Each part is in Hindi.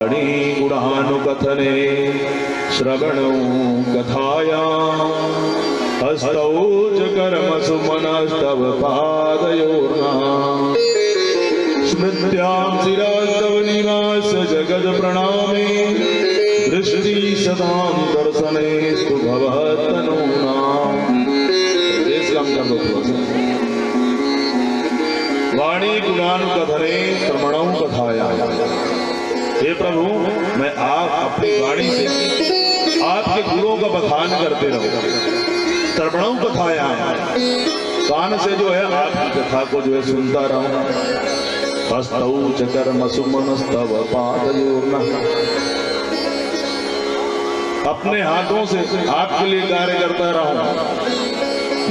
गुणानुकथने श्रवणौ कथाया हस्तौ च कर्मसु मनस्तव पादयोर्ना स्मृत्यां शिरस्तव निवास जगद प्रणामे दृष्टि सदां दर्शनेस्तु भवतनूनाम्। वाणी गुणानुकथने श्रवणौ कथाया। हे प्रभु, मैं आप अपनी वाणी से आपके गुणों का बखान करते रहूं। श्रवणौ कथाया, कान से जो है आपकी कथा को जो है सुनता रहूं। हस्तौ च कर्मसु मनस्तव पादयोर्ना, अपने हाथों से आपके लिए कार्य करता रहूं,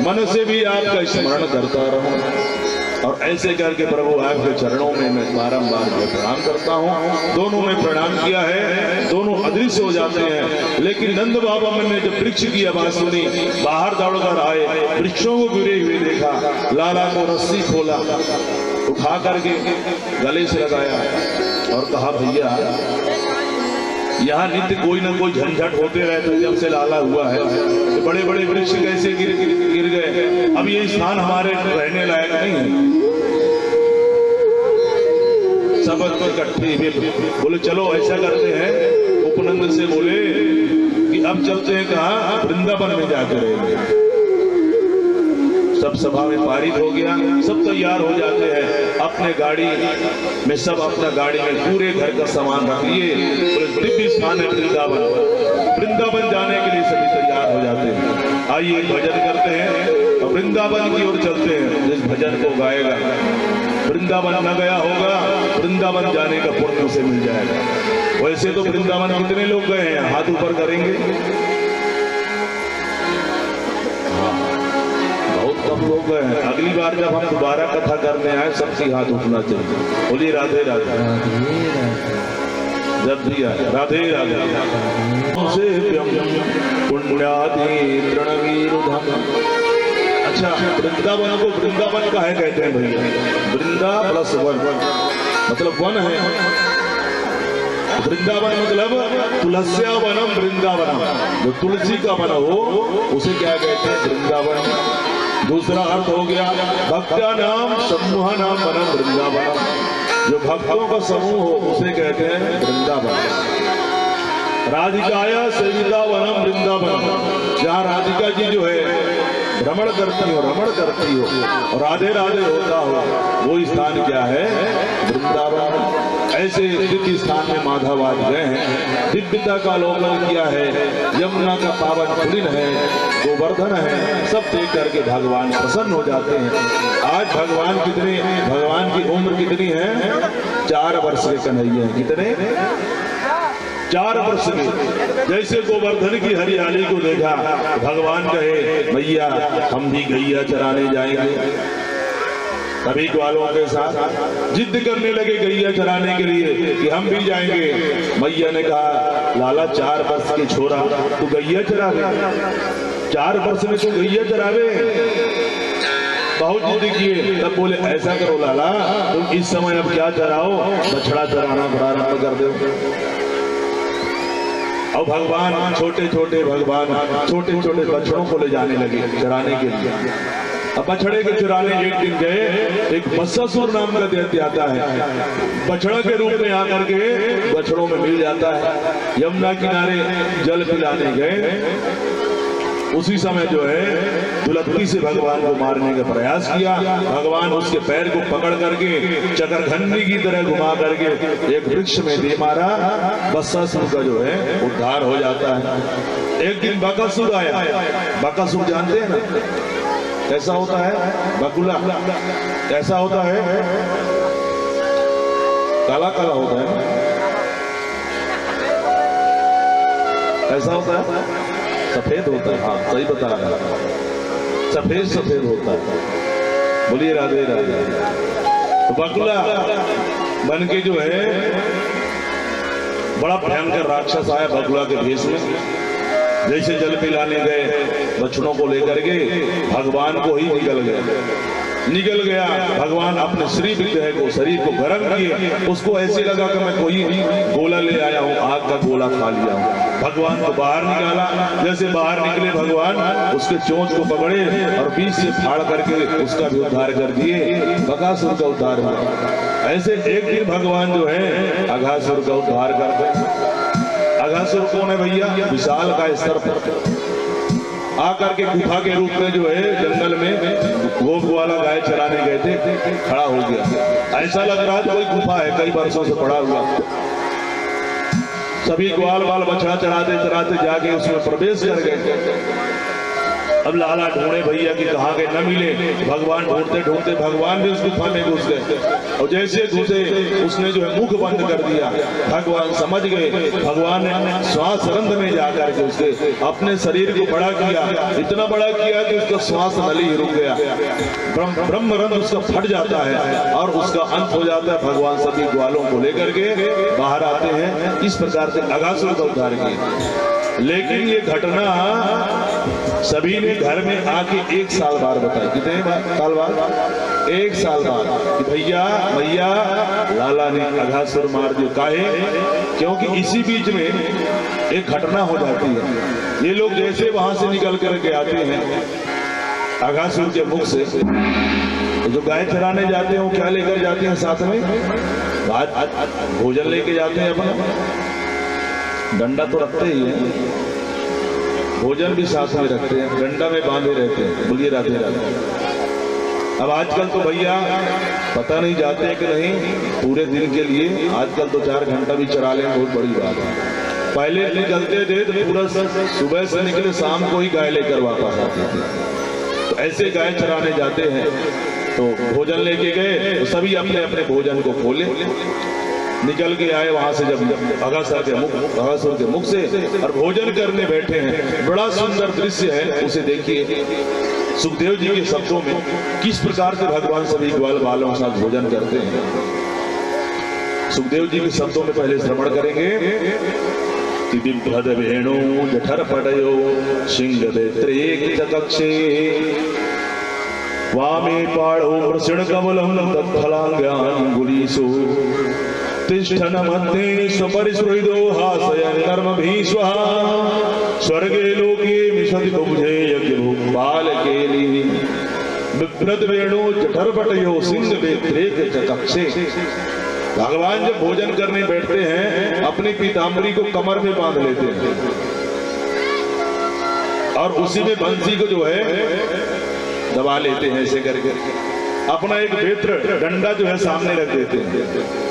मन से भी आपका स्मरण करता रहूं। और ऐसे करके प्रभु आपके चरणों में मैं बारंबार प्रणाम करता हूँ। दोनों ने प्रणाम किया है, दोनों अदृश्य हो जाते हैं। लेकिन नंद बाबा मन ने जब वृक्ष की आवाज सुनी, बाहर दौड़कर आए, वृक्षों को गिरे हुए देखा, लाला को रस्सी खोला, उठा करके गले से लगाया और कहा, भैया यहाँ नित्य कोई ना कोई झंझट होते रहते, जब से लाला हुआ है तो बड़े बड़े वृक्ष कैसे गिर गए। अब ये स्थान हमारे रहने लायक नहीं है। सब इकट्ठे हुए बोले, चलो ऐसा करते हैं। उपनंद से बोले कि अब चलते हैं कहाँ, वृंदावन में जाकर रहेंगे। सब सभा में पारित हो गया, सब तैयार हो जाते हैं अपने गाड़ी में, सब अपना गाड़ी में पूरे घर का सामान रख लिए। दिव्य स्थान है वृंदावन, वृंदावन जाने के लिए सभी तैयार हो जाते हैं। आइए भजन करते हैं और वृंदावन की ओर चलते हैं। जिस भजन को गाएगा, वृंदावन न गया होगा, वृंदावन जाने का पुण्य उसे मिल जाएगा। वैसे तो वृंदावन कितने लोग गए हैं, हाथ ऊपर करेंगे। सब लोग गए हैं। अगली बार जब हम दोबारा कथा करने आए, सबसे हाथ उठना चाहिए। बोलिए राधे राधे। जब भी आए राधे राधे। अच्छा, वृंदावन को वृंदावन का है कहते हैं भैया। वृंदा प्लस वन मतलब वन है। वृंदावन मतलब तुलस्या वनम वृंदावनम, जो तुलसी का वन हो उसे क्या कहते हैं, वृंदावन। दूसरा अर्थ हो गया भक्त्या नाम समूह नाम वनम वृंदावन, जो भक्तों का समूह हो उसे कहते हैं वृंदावन। राधिकाया सेविका वनम वृंदावन, जहाँ राधिका जी जो है रमण करती हो और राधे राधे होता हो, वो स्थान क्या है, वृंदावन। ऐसे दिव्य स्थान में माधव आज गए हैं, दिव्यता का अवलोकन किया है। यमुना का पावन पुलिन है, गोवर्धन है, सब देख करके भगवान प्रसन्न हो जाते हैं। आज भगवान की उम्र कितनी है, 4 वर्ष के कन्हैया हैं। कितने, 4 वर्ष के। जैसे गोवर्धन की हरियाली को देखा, भगवान कहे, भैया हम भी गैया चराने जाएंगे। सभी ग्वालों के साथ जिद करने लगे गैया चराने के लिए कि हम भी जाएंगे। मैया ने कहा, लाला 4 वर्ष के छोरा तू गैया चरावे, 4 वर्ष में तू गैया चरावे। बहुत जिद किए, तब बोले, ऐसा करो लाला, तुम इस समय अब क्या चराओ, बछड़ा चराना प्रारंभ कर दो। और भगवान छोटे छोटे बछड़ों को ले जाने लगे चराने के लिए। अब बछड़े के चुराने एक दिन गए, एक बत्सासुर नाम का दैत्य आता है, बछड़ा के रूप में आकर के बछड़ों में मिल जाता है। यमुना किनारे जल पिलाने गए, उसी समय जो है दुलत्ती से भगवान को मारने का प्रयास किया। भगवान उसके पैर को पकड़ करके चक्रघंटी की तरह घुमा करके एक वृक्ष में दे मारा। बत्सासुर का जो है उद्धार हो जाता है। एक दिन बकासुर आया। बकासुर जानते हैं ना कैसा होता है, बकुला कैसा होता है, काला काला होता है, कैसा होता है, सफेद होता है। हाँ सही बता रहा है, सफेद होता है। बोलिए राधे राधे। तो बकुला बन के जो है बड़ा भयंकर राक्षस आया बकुला के भेष में। जैसे जल पिलाने गए, बछड़ों को लेकर के भगवान को ही निकल गए। निकल गया। भगवान अपने श्री विग्रह को, शरीर को गर्म किए, उसको ऐसे लगा कि मैं कोई गोला ले आया हूँ, आग का गोला खा लिया हूँ। भगवान को बाहर निकाला, जैसे बाहर निकले भगवान उसके चोंच को पकड़े और बीच से फाड़ करके उसका भी उद्धार कर दिए, बकासुर का उद्धार हुआ। ऐसे एक दिन भगवान जो है अघासुर का उद्धार करते। अघासुर कौन है भैया? विशाल का स्तर पर आकर के गुफा के रूप में जो है जंगल में गोप वाला गाय चराने गए थे, खड़ा हो गया। ऐसा लग रहा था कोई गुफा है, कई वर्षों से पड़ा हुआ। सभी ग्वाल बाल बछड़ा चराते चराते जाके उसमें प्रवेश कर गए। अब लाला ढूंढे भैया कि कहाँ गए, न मिले। भगवान ढूंढते ढूंढते भगवान भी उस गुफा में घुस गए, और जैसे घुसे उसने जो है मुख बंद कर दिया। भगवान समझ गए। भगवान ने श्वास रंध्र में जाकर के उसके अपने शरीर को बड़ा किया, इतना बड़ा किया कि उसका श्वास नली ही रुक गया। ब्रह्म रंध्र उसका फट जाता है और उसका अंत हो जाता है। भगवान सभी ग्वालों को लेकर के बाहर आते हैं। इस प्रकार से अघासुर का उद्धार किया। लेकिन ये घटना सभी ने घर में आके 1 साल बाद बताई। कितने साल बाद? 1 साल बाद कि भैया भैया लाला ने अघासुर मार दिया। काहे? क्योंकि इसी बीच में एक घटना हो जाती है। ये लोग जैसे वहां से निकल करके आते हैं अघासुर के मुख से, तो जो गाय चराने जाते हैं वो क्या लेकर जाते हैं साथ में? भोजन लेके जाते हैं। अपना डंडा तो रखते ही है, भोजन भी साथ में रखते हैं, डंडा में बांधे रहते हैं, बोलिए राधे राधे। अब आजकल तो भैया पता नहीं जाते कि नहीं पूरे दिन के लिए, आजकल तो 4 घंटा भी चरा लें बहुत बड़ी बात है। पहले निकलते थे तो पूरा सुबह से निकले शाम को ही गाय लेकर वापस आते थे। तो ऐसे गाय चराने जाते हैं तो भोजन लेके गए, तो सभी अपने अपने भोजन को खोले, निकल के आए वहां से। जब अघासुर के मुख से और भोजन करने बैठे हैं, बड़ा सुंदर दृश्य है, उसे देखिए। सुखदेव जी के शब्दों में किस प्रकार से भगवान सभी ग्वाल बालों के साथ भोजन करते हैं। सुखदेव जी के शब्दों में पहले श्रवण करेंगे कि बिभ्रद वेणु जठर पटयो सिंह देत्रेक चकक्षे वामे पाणो वृषण कमलम तत्फलांग्याङ्गुलीषु तिष्ठन मध्ये स्वपरिसृदो हासयन् नर्मभीष्वः स्वर्गे लोके मिषति बुभुजे यज्ञभूपालकेली बिभ्रद वेणु जठरपटयो सिंह वेत्रेक चकक्षे। भगवान जब भोजन करने बैठते हैं अपनी पीताम्बरी को कमर में बांध लेते हैं और उसी में बंसी को जो है दबा लेते हैं ऐसे करके। अपना एक बेत्र डंडा जो है सामने रख देते हैं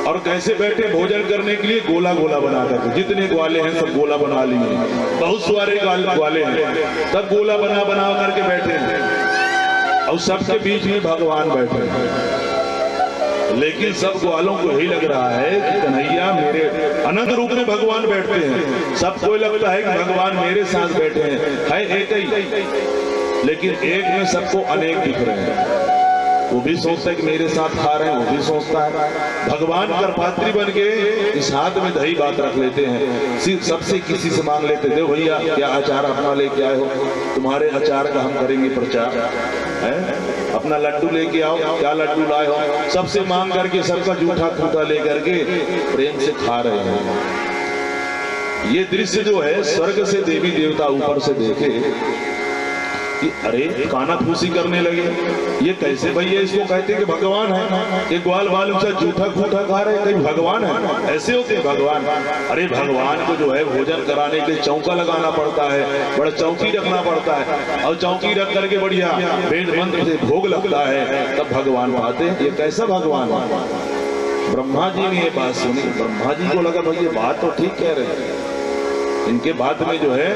और कैसे बैठे भोजन करने के लिए गोला गोला बना करके। जितने ग्वाले हैं सब गोला बना लिए, बहुत सारे ग्वाले हैं, तब गोला बना बना करके बैठे हैं और सबके बीच में भगवान बैठे हैं। लेकिन सब ग्वालों को यही लग रहा है कि कन्हैया मेरे अनंत रूप में भगवान बैठते हैं। सबको लगता है कि भगवान मेरे साथ बैठे हैं, है एक ही, लेकिन एक में सबको अनेक दिख रहे हैं। वो भी सोचता है कि मेरे साथ खा रहे हैं, वो भी सोचता है। भगवान करपात्री बन के इस हाथ में दही बात रख लेते हैं, सिर्फ सबसे किसी से मांग लेते, दे भैया क्या अचार अपना लेके आए हो, तुम्हारे अचार का हम करेंगे प्रचार है, अपना लड्डू लेके आओ, क्या लड्डू लाए हो, सबसे मांग करके सबका जूठा खूटा लेकर के प्रेम से खा रहे हैं। ये दृश्य जो है स्वर्ग से देवी देवता ऊपर से देखे कि अरे काना फूसी करने लगे, ये कैसे भैया इसको कहते कि भगवान है, ये ग्वाल बाल से जूठा खूटा खा रहे, कहीं भगवान है, ऐसे होते भगवान। अरे भगवान को जो है भोजन कराने के लिए चौका लगाना पड़ता है, बड़ा चौकी रखना पड़ता है और चौकी रख करके बढ़िया वेद मंत्र से भोग लगता है, तब भगवान पाते हैं। ये कैसा भगवान है? ब्रह्मा जी ने ये बात सुनी, ब्रह्मा जी को लगा भाई ये बात तो ठीक कह रहे हैं, इनके बात में जो है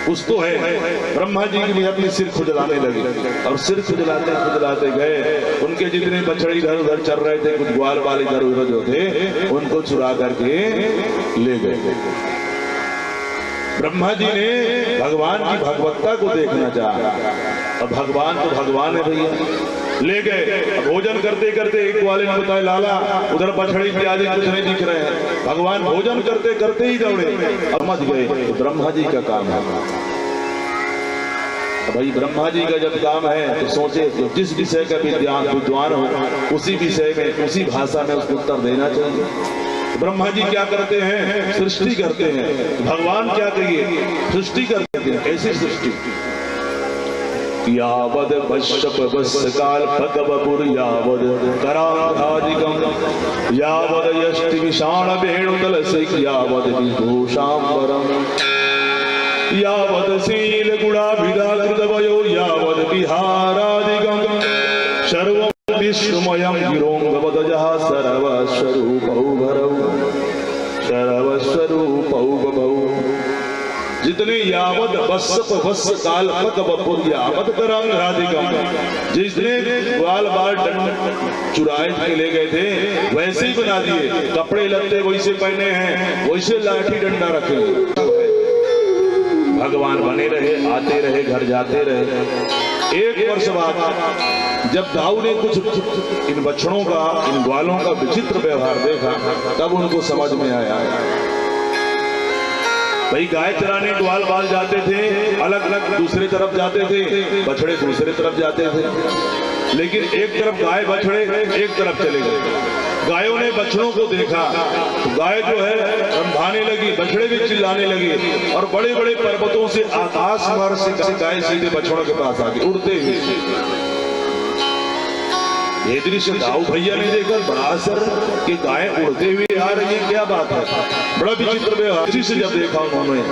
कुछ तो है। ब्रह्मा जी के लिए अपने सिर खुजलाने लगे और सिर खुजलाते खुजलाते गए। उनके जितने बछड़े इधर उधर चल रहे थे, कुछ ग्वाल बाल इधर उधर जो थे, उनको चुरा करके ले गए। ब्रह्मा जी ने भगवान की भगवत्ता को देखना चाहा, अब भगवान तो भगवान है भैया, ले गए। भोजन करते करते एक वाले ने बताया लाला उधर बछड़ी इत्यादि कुछ नहीं दिख रहे हैं। भगवान भोजन करते करते ही दौड़े, अब मच गए। तो ब्रह्मा जी का काम है, भाई ब्रह्मा जी का जब काम है तो सोचे तो जिस विषय का विद्वान हो उसी विषय में उसी भाषा में उसको उत्तर देना चाहिए। ब्रह्मा जी क्या करते हैं? सृष्टि करते हैं। भगवान क्या करिए? सृष्टि करते हैं। कैसी सृष्टि? यावद पश्यप वत्सकाल भगवपुर यावद कराधिकम यावद यष्टि विषाण वेणुतल से यावद विभूषांबरम यावद शील गुणाभिधाकृतवयो यावद विहारादिकं सर्वं विश्वमयं गिरोंगवदजः सर्वस्वरूपौ भरौ सर्वस्वरूपौ बभौ। जितने यावद वत्सप वत्स काल पकवपुर यावद कराधिकम, जिसने ग्वाल बाल चुराए के ले गए थे वैसे ही बना दिए, कपड़े लत्ते वैसे पहने हैं, वैसे लाठी डंडा रखे। भगवान बने रहे, आते रहे, घर जाते रहे। एक वर्ष बाद जब दाऊ ने कुछ इन बछड़ों का, इन ग्वालों का विचित्र व्यवहार देखा, तब उनको समझ में आया भाई गाय चराने ग्वाल बाल जाते थे, अलग अलग दूसरे तरफ जाते थे, बछड़े दूसरे तरफ जाते थे, लेकिन एक तरफ गाय बछड़े एक तरफ चले गए। गायों ने बछड़ों को देखा तो गाय जो है रंभाने लगी, बछड़े भी चिल्लाने लगे और बड़े बड़े पर्वतों से आकाश मार्ग से गाय सीधे बछड़ों के पास आ गई उड़ते हुए। ये दृश्य दाऊ भैया ने देखा, बड़ा असर कि गाय उड़ते हुए आ रही है, क्या बात है, बड़ा विचित्र व्यवहार। से जब देखा उन्होंने,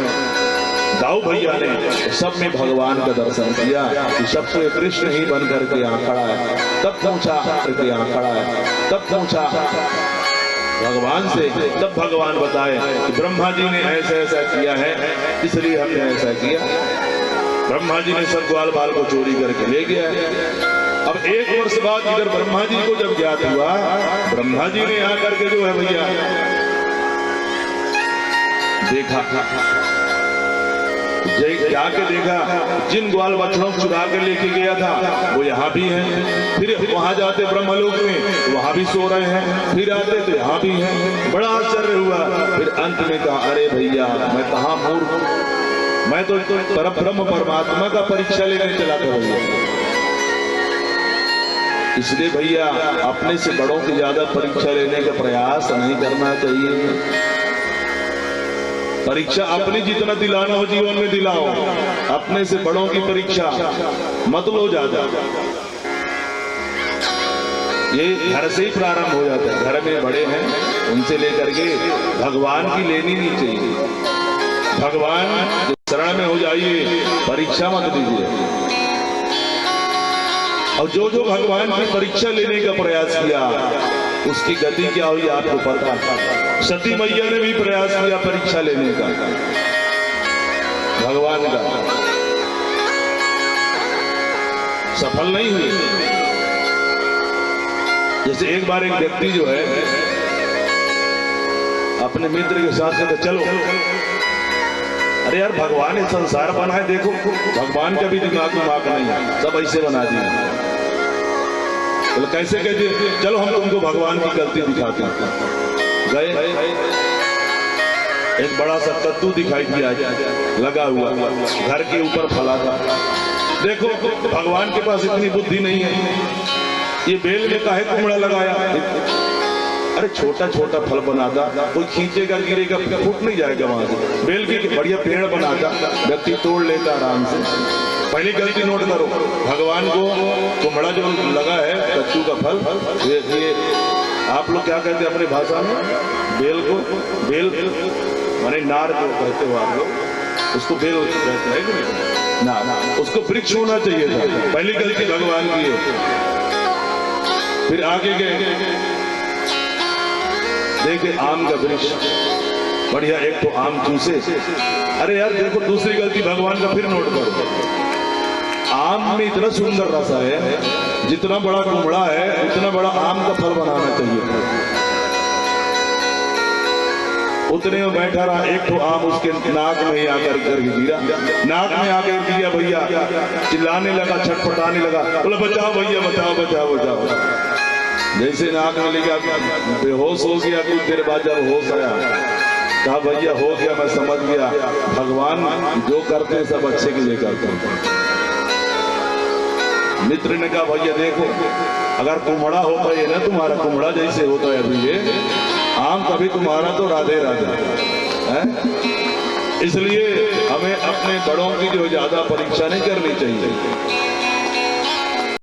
दाऊ भैया ने सब में भगवान का दर्शन किया कि सबसे कृष्ण ही बन करके यहाँ खड़ा है। तब पूछा करके यहाँ खड़ा है, तब पूछा भगवान से, तब भगवान बताए कि ब्रह्मा जी ने ऐसा ऐसा किया है, इसलिए हमने ऐसा किया। ब्रह्मा जी ने सब ग्वाल बाल को चोरी करके ले गया। अब एक वर्ष बाद इधर ब्रह्मा जी को जब ज्ञात हुआ, ब्रह्मा जी ने आकर के जो है भैया देखा, जाके देखा जिन ग्वाल बछड़ों को चुरा कर लेके गया था वो यहाँ भी हैं। फिर वहां जाते ब्रह्मलोक में, वहां भी सो रहे हैं, फिर आते तो यहाँ भी हैं। बड़ा आश्चर्य हुआ। फिर अंत में कहा, अरे भैया मैं कहाँ मूर्ख, मैं तो परब्रह्म परमात्मा का परीक्षा लेने चला था भैया। इसलिए भैया अपने से बड़ों की ज्यादा परीक्षा लेने का प्रयास नहीं करना चाहिए। परीक्षा अपनी जितना दिलाना हो जीवन में दिलाओ, अपने से बड़ों की परीक्षा मत लो ज्यादा। ये घर से ही प्रारंभ हो जाता है। घर में बड़े हैं उनसे लेकर के भगवान की लेनी नहीं चाहिए। भगवान शरण में हो जाइए, परीक्षा मत लीजिए। और जो जो भगवान की परीक्षा लेने का प्रयास किया उसकी गति क्या हुई आपको पता है। सती मैया ने भी प्रयास किया परीक्षा लेने का भगवान का, सफल नहीं हुई। जैसे एक बार एक व्यक्ति जो है अपने मित्र के साथ कहते चलो, अरे यार भगवान ने संसार बना है, देखो भगवान का भी दिमाग नहीं है, सब ऐसे बना दिया। तो कैसे कहते, चलो हम तुमको भगवान की गलती दिखाते हैं। गए, एक बड़ा सा कद्दू दिखाई दिया लगा हुआ, घर के ऊपर फला था। देखो भगवान के पास इतनी बुद्धि नहीं है, ये बेल में काहे कुमड़ा लगाया। अरे छोटा छोटा फल बनाता, कोई खींचेगा गिरेगा फूट नहीं जाएगा वहां से। बेल की बढ़िया पेड़ बनाता, व्यक्ति तोड़ लेता आराम से। पहली गलती नोट करो, भगवान को कुमड़ा जो लगा है कद्दू का फल, ये आप लोग क्या कहते हैं अपनी भाषा में, बेल को, बेल माने नार जो कहते हो आप लोग, उसको बेल कहते हैं कि ना, उसको वृक्ष होना चाहिए था। पहली गलती भगवान की है। फिर आगे गए, देखे आम का वृक्ष बढ़िया, एक तो आम चूसे। अरे यार देखो दूसरी गलती भगवान का फिर नोट करो, आम में इतना सुंदर रस है, जितना बड़ा कुमड़ा है उतना बड़ा आम का फल बनाना चाहिए। उतने में बैठा रहा, एक तो आम उसके नाक में ही आकर गिरा, नाक में आकर गिरा भैया, चिल्लाने लगा, छटपटाने लगा, बोला बचाओ भैया बचाओ बचाओ बचाओ। जैसे नाक में लगा बेहोश हो गया, कुछ देर बाद जब होश आया कहा भैया हो गया, मैं समझ गया भगवान जो करते हैं सब अच्छे के लिए करते हैं। मित्र ने कहा भैया देखो, अगर कुम्हड़ा होता है ना तुम्हारा, कुम्हड़ा जैसे होता है अभी ये आम, तभी तुम्हारा तो राधे राधे है। इसलिए हमें अपने बड़ों की जो ज्यादा परीक्षा नहीं करनी चाहिए।